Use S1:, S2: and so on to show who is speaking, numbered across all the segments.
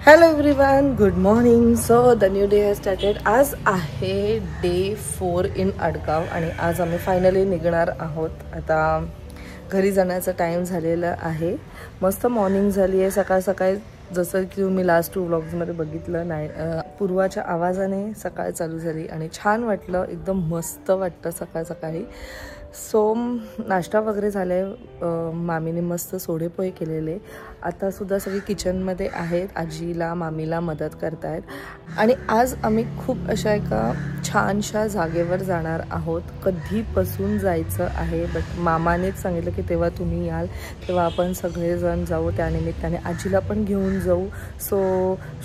S1: Hello everyone, good morning. So the new day has started. आज आहे day 4 in Adgaon आणि आज आम्ही फायनली निघणार आहोत. आता घरी जाण्याचा टाईम झालेला आहे. मस्त मॉर्निंग झाली आहे. सकाळ सकाळी जसं की तुम्ही लास्ट 2 व्लॉग्समध्ये बघितलं नाही, पूर्वाच्या आवाजाने सकाळ चालू झाली आणि छान वाटलं. एकदम मस्त वाटतं सकाळ सकाळी. सो नाश्ता वगैरे झाला आहे. मामीने मस्त सोडेपोहे केलेले. आतासुद्धा सगळी किचनमध्ये आहेत. आजीला मामीला मदत करत आहेत. आणि आज आम्ही खूप अशा एका छानशा जागेवर जाणार आहोत. कधीपासून जायचं आहे, बट मामानेच सांगितलं की तेव्हा तुम्ही याल तेव्हा आपण सगळेजण जाऊ. त्यानिमित्ताने आजीला पण घेऊन जाऊ. सो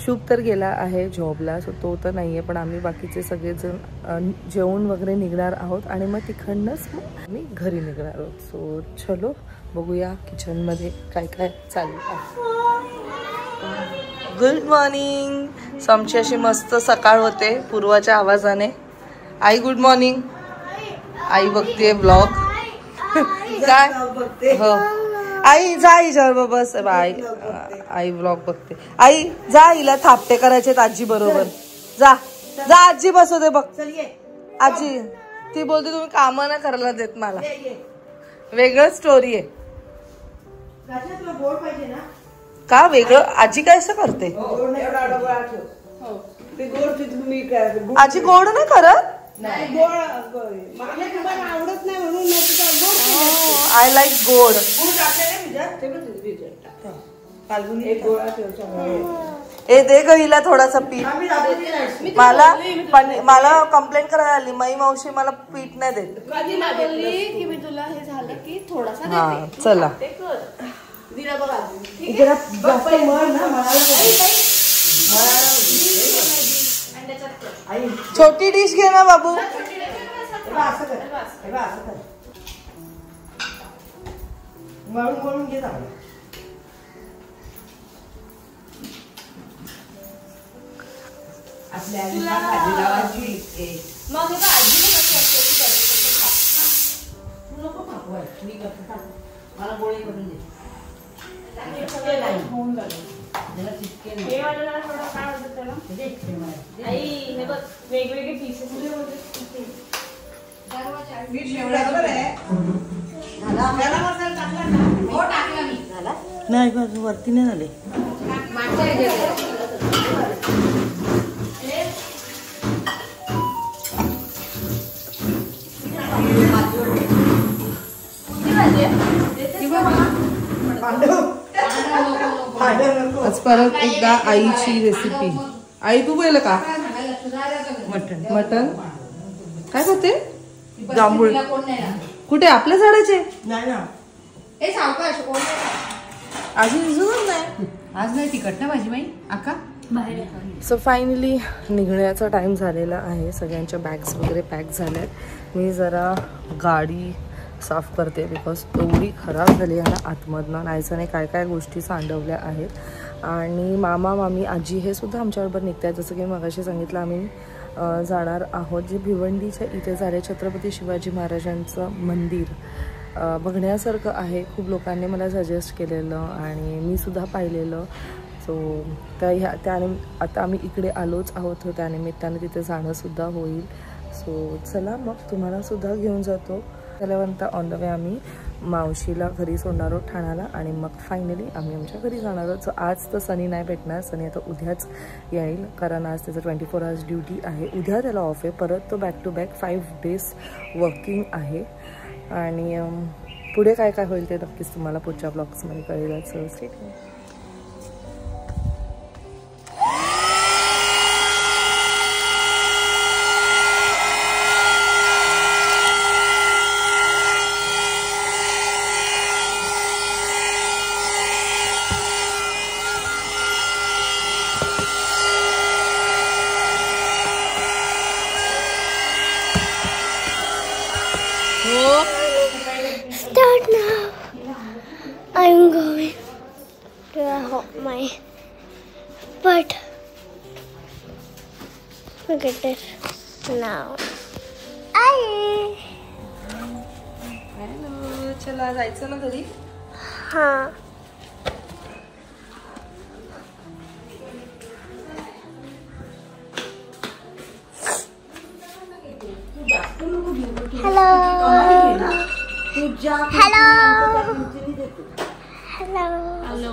S1: शुभ तर गेला आहे जॉबला, सो तो तर नाही आहे, पण आम्ही बाकीचे सगळेजण जेवून वगैरे निघणार आहोत आणि मग तिकडनंच आम्ही घरी निघणार आहोत. सो चलो बघूया किचनमध्ये काय काय चालू आहे. Good morning. सो आमची अशी मस्त सकाळ होते पूर्वाच्या आवाजाने. आई गुड मॉर्निंग. आई बघते ब्लॉग. काय हो आई जा हिच्यावर बस. आई ब्लॉग बघते. आई जा, हिला थापटे करायचे आजी बरोबर. जा जा आजी बसवते बघ. आजी ती बोलते तुम्ही काम नाही करायला देत मला. वेगळं स्टोरी आहे का? वेगळं आजी काय असं करते? आजी गोड नाही करत. आय लाईक गोड. ए दे ग हिला थोडासा पीठ. मला कंप्लेंट करायला आली मई मावशी मला पीठ नाही देत. हा चला छोटी डिश घे ना बाबू. घे मला गोळी करून दे. वेगवेगळे पीसेस नाही वरती नाही झाले. आज परत एकदा आईची रेसिपी. आई तू बोल का? मटन. मटन काय होते? जांभूळ कुठे? आपल्या झाडाचे नाही ना. अजून नाही. आज नाही तिखट ना भाजी बाई आका. सो फायनली निघण्याचा टाइम झालेला आहे. सगळ्यांच्या बॅग्स वगैरे पॅक झाल्यात. मी जरा गाडी साफ करते बिकॉज एवढी खराब झाली आहे ना आतमधनं. नाहीचं नाही काय काय गोष्टी सांडवल्या आहेत. आणि मामा मामी आजी हे सुद्धा आमच्याबरोबर निघत आहेत. जसं की मगाशी सांगितलं आम्ही जाणार आहोत जे भिवंडीच्या इथे झाले छत्रपती शिवाजी महाराजांचं मंदिर. बघण्यासारखं आहे. खूप लोकांनी मला सजेस्ट केलेलं आणि मी सुद्धा पाहिलेलं. सो त्याने आता आम्ही इकडे आलोच आहोत, त्यानिमित्ताने तिथे जाणंसुद्धा होईल. सो चला मग तुम्हाला सुद्धा घेऊन जातो. त्याल्यानंतर ऑन द वे आम्ही मावशीला घरी सोडणार आहोत ठाण्याला आणि मग फायनली आम्ही आमच्या घरी जाणार आहोत. सो आज तर सनी नाही भेटणार. सनी आता उद्याच येईल कारण आज त्याचं 24 आवर्स ड्युटी आहे. उद्या त्याला ऑफ आहे. परत तो back to back 5 days working आहे. आणि पुढे काय काय होईल ते नक्कीच तुम्हाला पुढच्या ब्लॉग्समध्ये कळेल. So stay tune.
S2: Start now. I'm going to my butt. Look at this now.
S1: Hello, चला जायचं ना घरी.
S2: हाँ हॅलो हॅलो हॅलो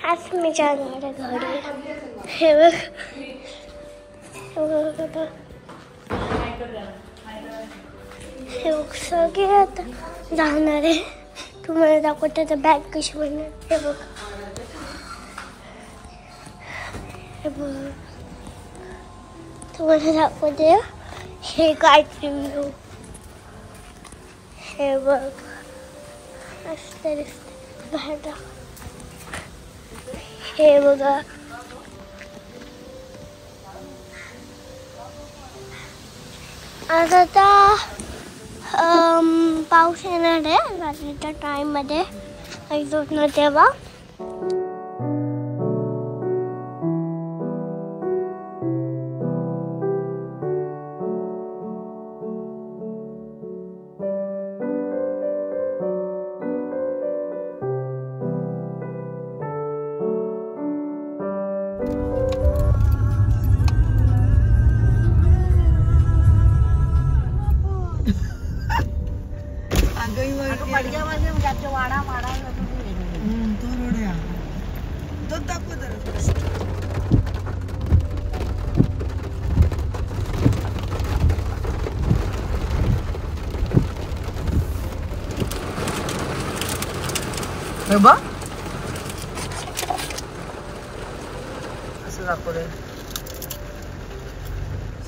S2: आज मी जाणार घरी. हे बघ हे बघ सगळे आता जाणार आहे. तुम्हाला दाखवते तर बॅग कशी बनणार. हे बघ हे बघ तुम्हाला दाखवते. हे काय व्ह्यू. हे बघ असते बाहेर. हे बघा आता पाऊस येणार आहे रात्रीच्या टाइममध्ये. ऐकत ना तेव्हा.
S1: असं दाखवलंय.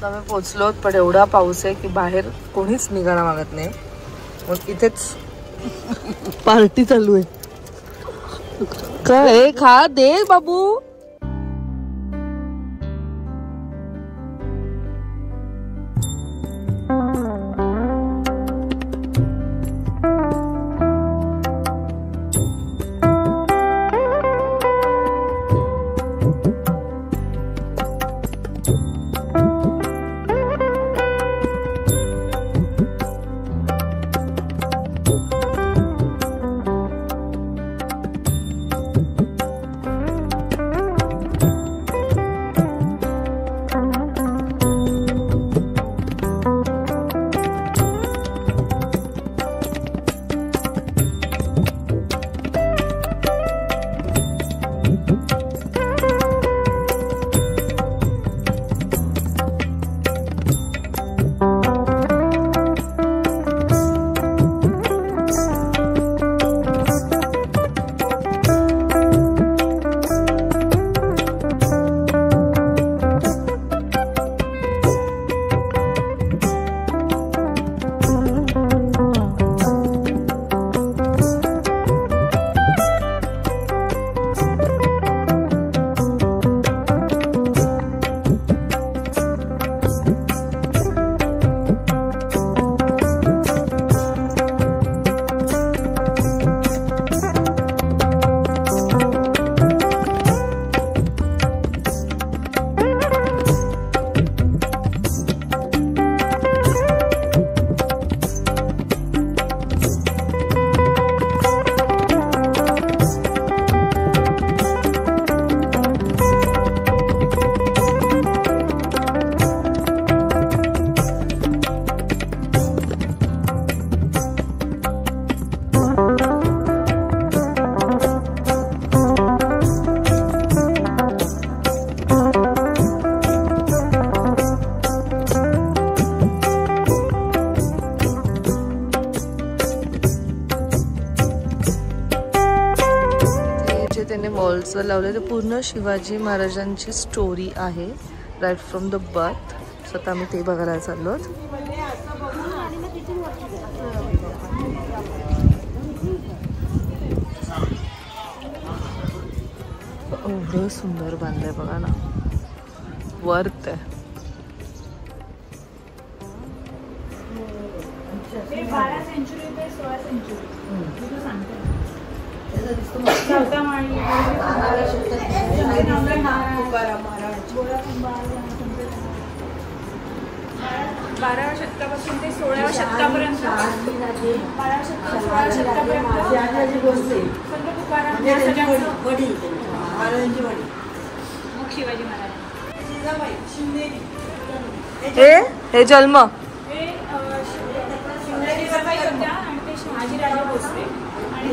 S1: आम्ही पोचलो पण एवढा पाऊस आहे की बाहेर कोणीच निघायला मागत नाही. मग इथेच पार्टी चालू आहे. काय खा दे बाबू. वॉल्स लावले ते पूर्ण शिवाजी महाराजांची स्टोरी आहे. Right from the birth. So आता आम्ही ते बघायला चाललो. एवढं सुंदर बांधलंय बघा ना. वर्थ आहे.
S3: बाराव्या शतकापासून ते 16व्या शतकापर्यंत 12व्या शतकापर्यंत संत तुकाराम या सगळ्यांचं मग शिवाजी महाराज.
S1: हे जन्म
S3: हे जिजाबाई होत्या आणि ते शहाजी राजे भोसले आणि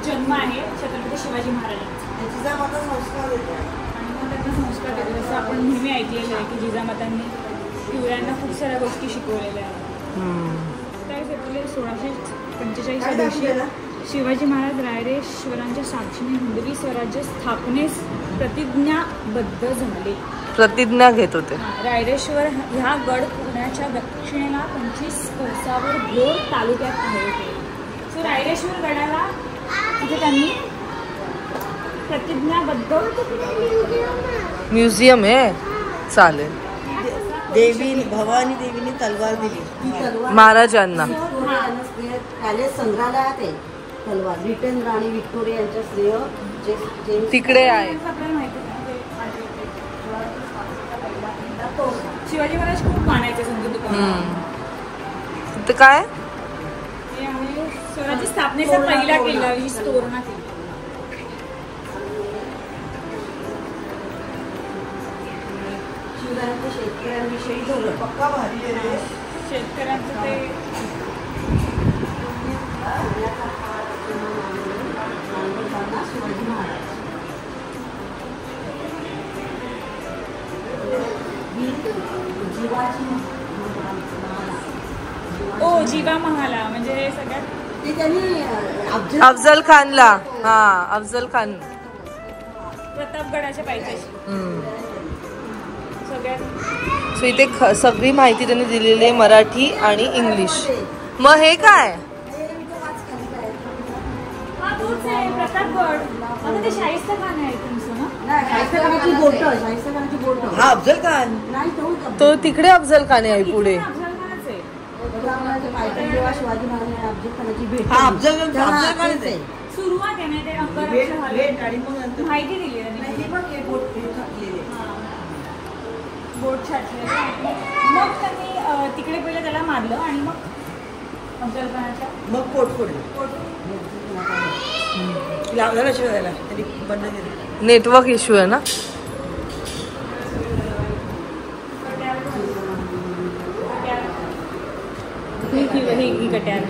S3: जन्म आहे छत्रपती शिवाजी महाराजांचा. आणि मग त्यांना संस्कार देतो. जसं आपण नेहमी ऐकलेलं आहे की जिजामातांनी पिवळ्यांना खूप साऱ्या गोष्टी शिकवलेल्या आहेत. त्यावेळेस एप्रिल 1645 दिवशी शिवाजी महाराज रायरेश्वरांच्या साक्षीने हिंदवी स्वराज्य स्थापनेस प्रतिज्ञाबद्ध झाले.
S1: प्रतिज्ञा घेत होते.
S3: रायरेश्वर ह्या गड पुण्याच्या दक्षिणेला 25 कोसावर भोर तालुक्यात आहे. सो रायरेश्वर गडाला तिथे त्यांनी प्रतिज्ञाबद्ध
S1: म्युझियम आहे. चालेल.
S4: देवी भवानी देवीने तलवार दिली
S1: महाराजांना.
S4: संग्रहालयात आहे तलवार. ब्रिटन राणी व्हिक्टोरिया यांच्या श्रेय
S1: तिकडे आहे.
S3: शिवाजी महाराज खूप मानायचे समजून.
S1: ते काय
S3: स्वराज्य स्थापनेचा पहिला किल्ला ही तोरणा किल्ला.
S4: शेतकऱ्यांविषयी धोरण पक्का भारी
S3: शेतकऱ्यांचं ते
S4: शिवाजी महाराज
S3: जीवा महाला म्हणजे हे सगळ्यात
S4: ते त्यांनी
S1: अफजल खानला. हा अफजल खान
S3: प्रतापगडाच्या पायथ्याशी सगळ्यात.
S1: सो इथे सगळी माहिती त्यांनी दिलेली आहे मराठी आणि इंग्लिश. मग हे काय
S3: प्रतापगड आता ते शाहिस्ता खान आहे तुमचं ना.
S4: हा अफजल खान
S1: तो तिकडे अफजल खान आहे पुढे.
S4: शिवाजी महाराजांची भेट. हा अफजल खान
S3: सुरुवात आहे ना ते माहिती दिली बोट छाटले. मग त्यांनी तिकडे पहिलं त्याला मारलं आणि मग अफजल खानाच्या
S4: मग पोट फोडलं. लावला शिवायला त्यांनी बंद केलं.
S1: नेटवर्क इश्यू आहे ना.
S3: ही कट्यार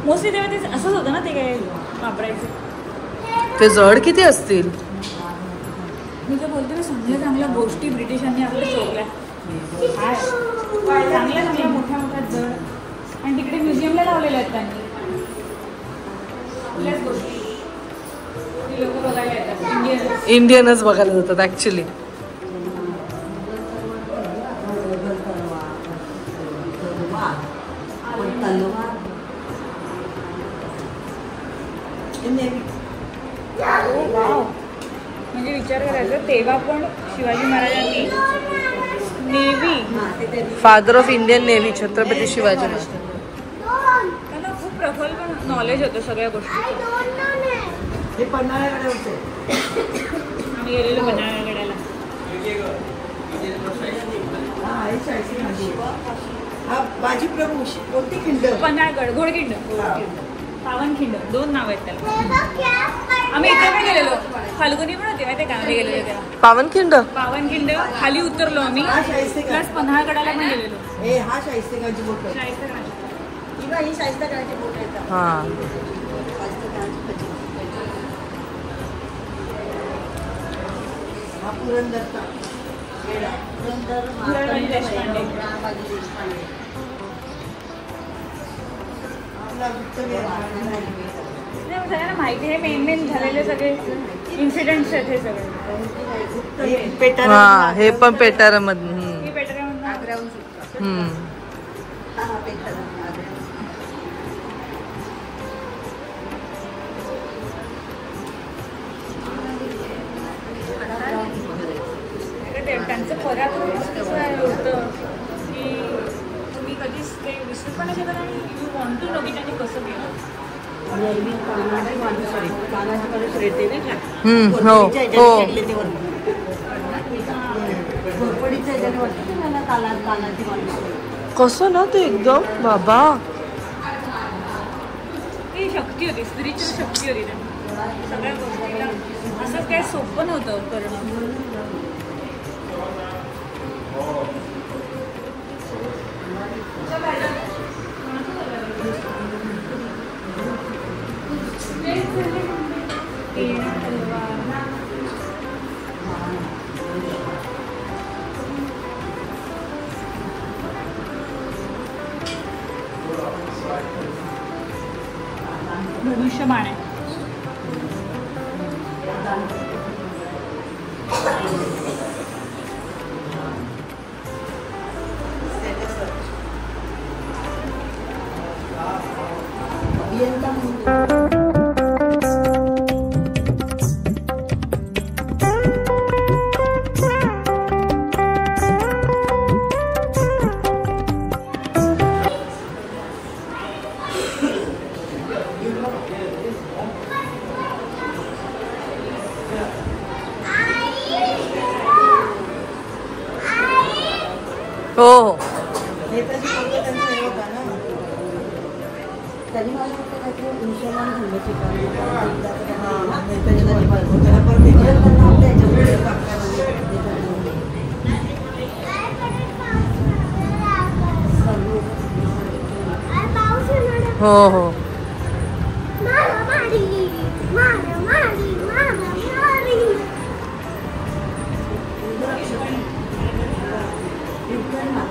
S3: मोस्टली तेव्हा ते असंच होतं ना. ते काय वापरायचं.
S1: ते जड किती असतील.
S3: मी तर बोलते ना चांगल्या चांगल्या गोष्टी ब्रिटिशांनी आपल्या चोरल्या. चांगल्या चांगल्या मोठ्या मोठ्या जड आणि तिकडे म्युझियमला लावलेल्या आहेत त्यांनी. आपल्याच गोष्टी लोक बघायला येतात.
S1: इंडियनच बघायला जातात ऍक्च्युली.
S3: म्हणजे विचार करायचा तेव्हा पण शिवाजी महाराजांनी navy
S1: father of Indian navy Chhatrapati Shivaji Maharaj.
S3: त्यांना खूप प्रफुल्ल नॉलेज होतं सगळ्या गोष्टी.
S4: हे पन्हाळ्याकडे होते.
S3: आम्ही गेलेलो पन्हाळ्यागडाला.
S4: हा बाजी प्रभू कोणती खिंड.
S3: पन्हाळगड घोडखिंड पावनखिंड 2 नाव आहेत त्याला. आम्ही इथे पण गेलेलो. फाल्गुनी पण होते माहिती का आम्ही गेलेलो तेव्हा.
S1: पावनखिंड
S3: खाली उतरलो आम्ही प्लस पन्हाळगडाला पण गेलेलो.
S4: हा शाहिस्तेखानची बोट.
S3: शाहिस्तेखानची
S4: ही शाहिस्तेखानची बोट आहे.
S1: हा
S4: पुरंदरचा
S3: देशपांडे. सगळ्यांना माहिती आहे. मेन झालेले सगळे इन्सिडेंट्स आहेत हे सगळे.
S1: हा हे पण पेटारा मधून.
S3: ही पेटारामधून आग्र्याहून त्यांचं परात होतं की तुम्ही कधीच ते विसरू पण नाही शकत आणि यू वॉन्ट टू नो की त्यांनी कसं केलं.
S1: कसं ना ते एकदम बाबा.
S3: ती शक्ती होती. स्पिरिच्युअल शक्ती होती त्यांची. सगळ्या गोष्टीला असं काय सोपं नव्हतं करणं. धनुष्यबाण आहे.
S1: हो हो. हो हो.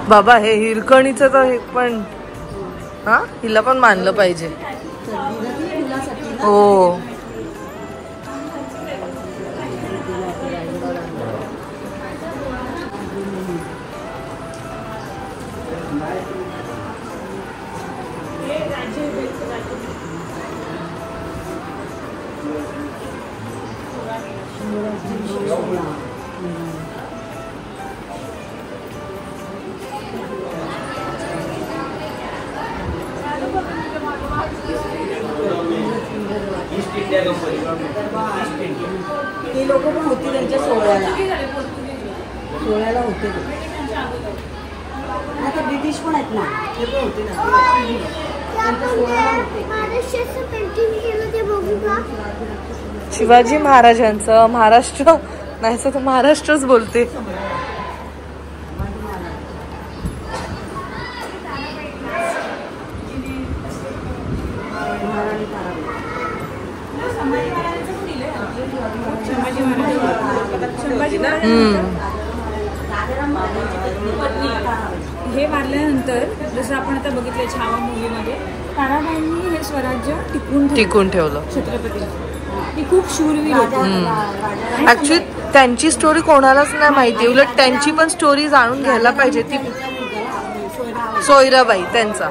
S1: बाबा हे हिरकणीचं तर हे पण हा हिला पण मानलं पाहिजे. हो
S4: ते लोक पण होती त्यांच्या सोहळ्याला होते ते. आता ब्रिटिश पण आहेत ना, ते पण होते ना त्यांच्या सोहळ्याला होते.
S2: महाराष्ट्राचं पेंटिंग केलं ते बघू का?
S1: शिवाजी महाराजांचं महाराष्ट्र नाही तर महाराष्ट्रच बोलते.
S3: हे मारल्यानंतर जसं आपण आता बघितलं छावा मूवीमध्ये, ताराबाईंनी हे स्वराज्य टिकून ठेवलं. छत्रपती ती खूप शूरवीर होती.
S1: ऍक्च्युली त्यांची स्टोरी कोणालाच नाही माहिती, उलट त्यांची पण स्टोरी जाणून घ्यायला पाहिजे. ती सोयराबाई त्यांचा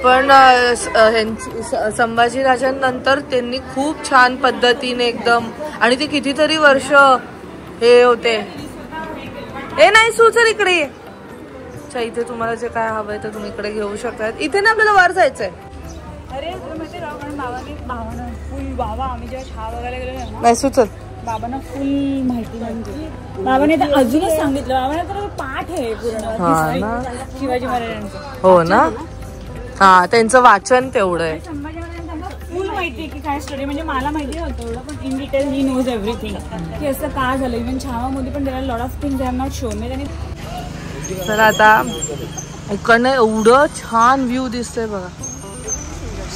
S1: पण संभाजीराजांनंतर त्यांनी खूप छान पद्धतीने एकदम, आणि ते कितीतरी वर्ष हे होते. हे नाही सुचल इकडे. अच्छा इथे तुम्हाला जे काय हवंय तर तुम्ही इकडे घेऊ शकता. इथे ना आपल्याला वर जायचंय.
S3: अरे माहिती राव, कारण भावानं फुल बाबा आम्ही जेव्हा छावा बघायला गेलो
S1: नाही सुचल
S3: बाबांना फुल माहिती म्हणजे बाबाने तर अजूनच सांगितलं. बाबांना तर पाठ आहे पूर्ण शिवाजी महाराजांचं.
S1: हो ना. हा त्यांचं वाचन तेवढं आहे.
S3: संभाजी महाराजांना फुल माहिती आहे की काय स्टोरी, म्हणजे मला माहिती नव्हतं एवढं, पण in detail he knows everything की असं का झालं. इव्हन छावामध्ये पण there are lot of things they have not shown. त्यांनी
S1: तर आता इकडनं एवढं छान व्ह्यू दिसतंय बघा,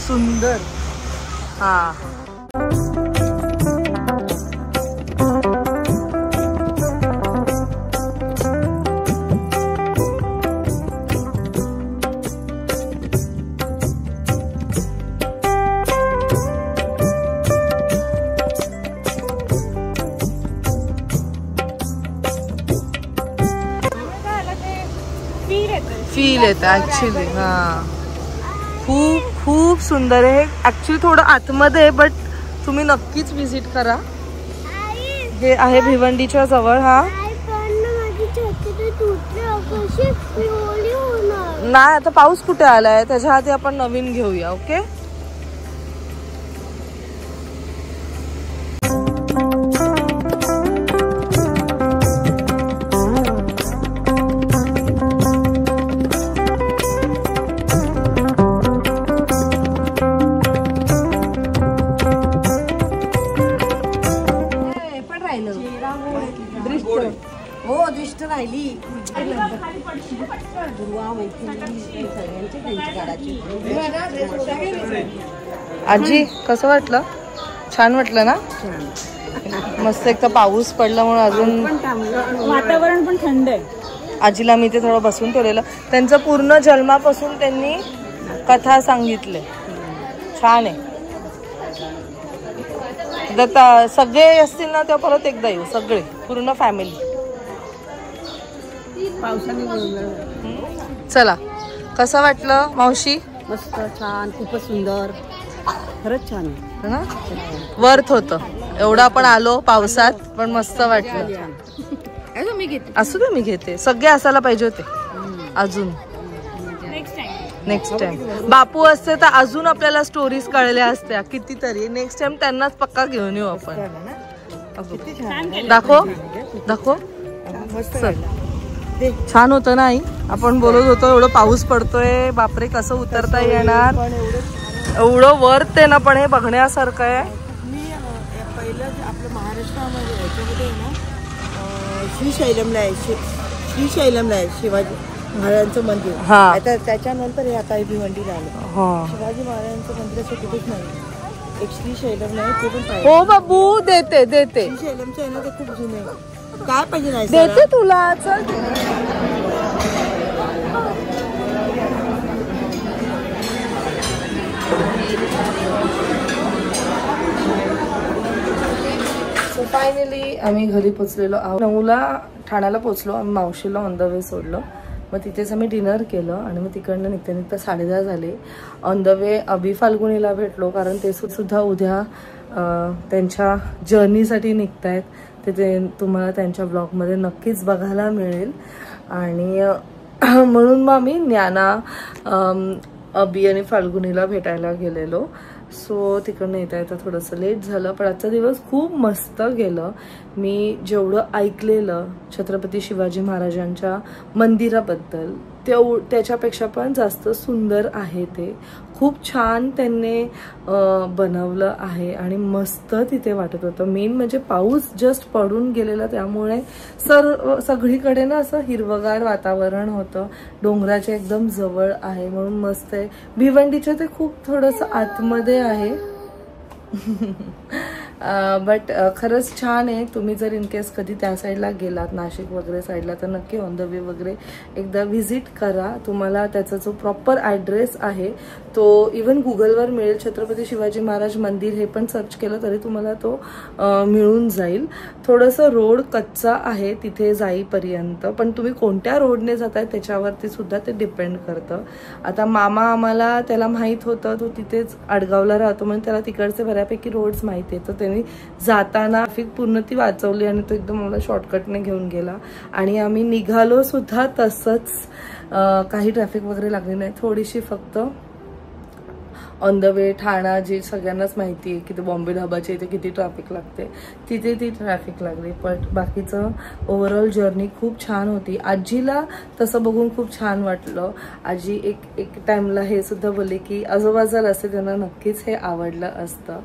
S1: सुंदर. हा फील येतं ऍक्च्युली. हा खूप खूप सुंदर आहे. ऍक्च्युली थोडं आतमध्ये आहे, बट तुम्ही नक्कीच व्हिजिट करा. हे आहे भिवंडीच्या जवळ. हा नाही आता पाऊस कुठे आलाय, त्याच्या आधी आपण नवीन घेऊया. ओके
S4: हो दृष्ट राहिली दुर्वा मैत्री सगळ्यांची त्यांची काढायची.
S1: आजी कसं वाटलं? छान वाटलं ना? मस्त. एक तर पाऊस पडला म्हणून अजून
S3: वातावरण पण थंड आहे.
S1: आजीला मी ते थोडं बसून ठेवलेलं. त्यांचं पूर्ण जन्मापासून त्यांनी कथा सांगितले. छान आहे. सगळे असतील ना तेव्हा परत एकदा येऊ, सगळे पूर्ण फॅमिली.
S4: पावसाने
S1: चला, कसं वाटलं मावशी?
S4: मस्त छान, खूपच सुंदर, खरंच छान आहे
S1: ना. वर्थ होतं एवढं आपण आलो पावसात, पण मस्त वाटलं. असू दे, मी घेते. सगळे असायला पाहिजे होते अजून. नेक्स्ट टाइम बापू असते तर अजून आपल्याला स्टोरीज कळल्या असत्या कितीतरी. नेक्स्ट टाइम त्यांनाच पक्का घेऊन येऊ आपण. दाखव दाखव. छान होतं ना आई? आपण बोलत होतो एवढं पाऊस पडतोय, बापरे कसं उतरता येणार, एवढं वर्थ आहे ना. पण हे बघण्यासारखं आहे.
S4: मी पहिलं आपलं महाराष्ट्रामध्ये याच्यामध्ये ना श्रीशैलमला आहे शिवाजी महाराजांचं मंदिर. आता त्याच्यानंतर हे आता भिवंडीला आलं. शिवाजी महाराजांचं मंदिर असं कुठेच नाही. एक श्रीशैलम आहे ते पण पाहिजे.
S1: हो बाबू, देते.
S4: श्रीशैलमचं आहे ना ते खूप जुनं आहे. काय पाहिजे नाही
S1: देते तुला. चल. फायनली आम्ही घरी पोचलेलो आहोत. 9ला ठाण्याला पोचलो. आम्ही मावशीला ऑन द वे सोडलं. मग तिथेच आम्ही डिनर केलं आणि मग तिकडनं निघता 10:30 झाले. ऑन द वे अभि फाल्गुनीला भेटलो, कारण ते सुद्धा उद्या त्यांच्या जर्नीसाठी निघतायत. ते तुम्हाला त्यांच्या ब्लॉगमध्ये नक्कीच बघायला मिळेल. आणि म्हणून मग आम्ही ज्ञाना, अभि आणि फाल्गुनीला भेटायला गेलेलो. सो तिकडनं येता थोडंसं लेट झालं, पण आजचा दिवस खूप मस्त गेलं. मी जेवढं ऐकलेलं छत्रपती शिवाजी महाराजांच्या मंदिराबद्दल त्याच्यापेक्षा पण जास्त सुंदर आहे. ते खूप छान त्यांनी बनवलं आहे आणि मस्त तिथे वाटत होतं. मेन म्हणजे पाऊस जस्ट पडून गेलेला, त्यामुळे सगळीकडे ना असं हिरवगार वातावरण होतं. डोंगराच्या एकदम जवळ आहे म्हणून मस्त आहे. भिवंडीच्या ते खूप थोडंसं आतमध्ये आहे. बट खरंच छान आहे. तुम्ही जर इन केस कधी त्या साईडला गेलात, नाशिक वगैरे साईडला, तर नक्की ऑन द वे वगैरे एकदा व्हिजिट करा. तुम्हाला त्याचा जो प्रॉपर ॲड्रेस आहे तो इवन गुगलवर मिळेल. छत्रपती शिवाजी महाराज मंदिर हे पण सर्च केलं तरी तुम्हाला तो मिळून जाईल. थोडंसं रोड कच्चा आहे तिथे जाईपर्यंत, पण तुम्ही कोणत्या रोडने जाताय त्याच्यावरती सुद्धा ते डिपेंड करतं. आता मामा आम्हाला त्याला माहीत होतं, तो तिथेच आडगावला राहतो म्हणून त्याला तिकडचे बऱ्यापैकी रोड्स माहिती आहेत. तर त्यांनी जाताना ट्रॅफिक पूर्ण ती वाचवली आणि तो एकदम मला शॉर्टकटने घेऊन गेला. आणि आम्ही निघालो सुद्धा तसंच. काही ट्रॅफिक वगैरे लागली नाही, थोडीशी फक्त ऑन द वे ठाणा, जी सगळ्यांनाच माहिती आहे की ते बॉम्बे ढाबाच्या इथे किती ट्रॅफिक लागते, तिथे ती ट्रॅफिक लागली. पण बाकीचं ओव्हरऑल जर्नी खूप छान होती. आजीला तसं बघून खूप छान वाटलं. आजी एक टाइमला हे सुद्धा बोलले की आजोबा जर असते त्यांना नक्कीच हे आवडलं असतं.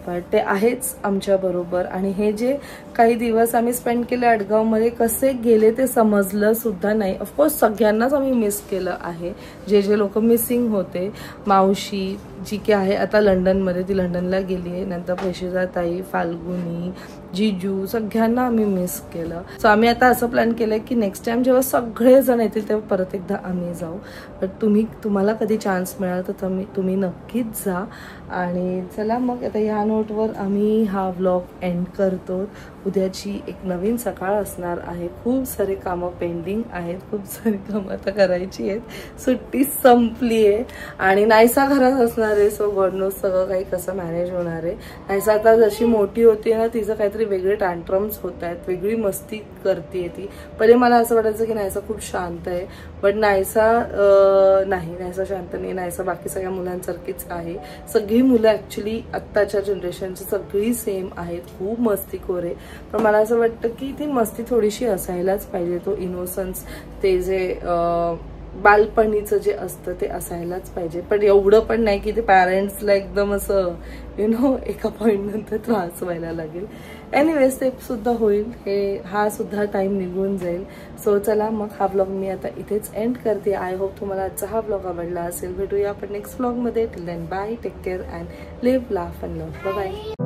S1: पण ते आहेच आमच्या बरोबर. आणि हे जे काही दिवस आम्ही स्पेंड केले आडगावमध्ये कसे गेले ते समजलं सुद्धा नाही. ऑफकोर्स सगळ्यांनाच आम्ही मिस केलं आहे. जे लोक मिसिंग होते, मावशी जी की आहे आता लंडनमध्ये, ती लंडनला गेली आहे. नंतर प्रेषिता ताई, फाल्गुनी, जिजू, सगळ्यांना आम्ही मिस केलं. सो आम्ही आता असं प्लॅन केलं की नेक्स्ट टाइम जेव्हा सगळेजण येतील तेव्हा परत एकदा आम्ही जाऊ. बट तुम्हाला कधी चान्स मिळाला तर तुम्ही नक्कीच जा. आणि चला मग आता या नोटवर आम्ही हा व्लॉग एंड करतो. उद्याची एक नवीन सकाळ असणार आहे. खूप सारे कामं पेंडिंग आहेत, खूप सारी कामं आता करायची आहेत. सुट्टी संपली आहे आणि नाहीसा घरात असणार आहे. सो गॉड नोज सगळं काही कसं मॅनेज होणार आहे. नाहीसा आता जशी मोठी होती ना, तिचं काहीतरी वेगळे टँट्रम्स होत आहेत, वेगळी मस्ती करते ती. पहिले मला असं वाटायचं की नाहीसा खूप शांत आहे, बट नाहीसा शांत नाही. नाहीसा बाकी सगळ्या मुलांसारखीच आहे. सगळी मुलं ऍक्च्युली आत्ताच्या जनरेशनची सगळी सेम आहेत, खूप मस्तीखोर आहे. पण मला असं वाटतं की ती मस्ती थोडीशी असायलाच पाहिजे. तो इनोसन्स, ते जे बालपणीचं जे असतं ते असायलाच पाहिजे, पण एवढं पण नाही की ते पॅरेंट्सला एकदम असं एका पॉइंट नंतर त्रास व्हायला लागेल. एनिवेज ते सुद्धा होईल, हा सुद्धा टाइम निघून जाईल. सो चला मग हा व्लॉग मी आता इथेच एंड करते. आय होप तुम्हाला आजचा हा व्लॉग आवडला असेल. भेटूया आपण नेक्स्ट व्लॉग मध्ये. Till then bye, take care and live, laugh and love. Bye bye.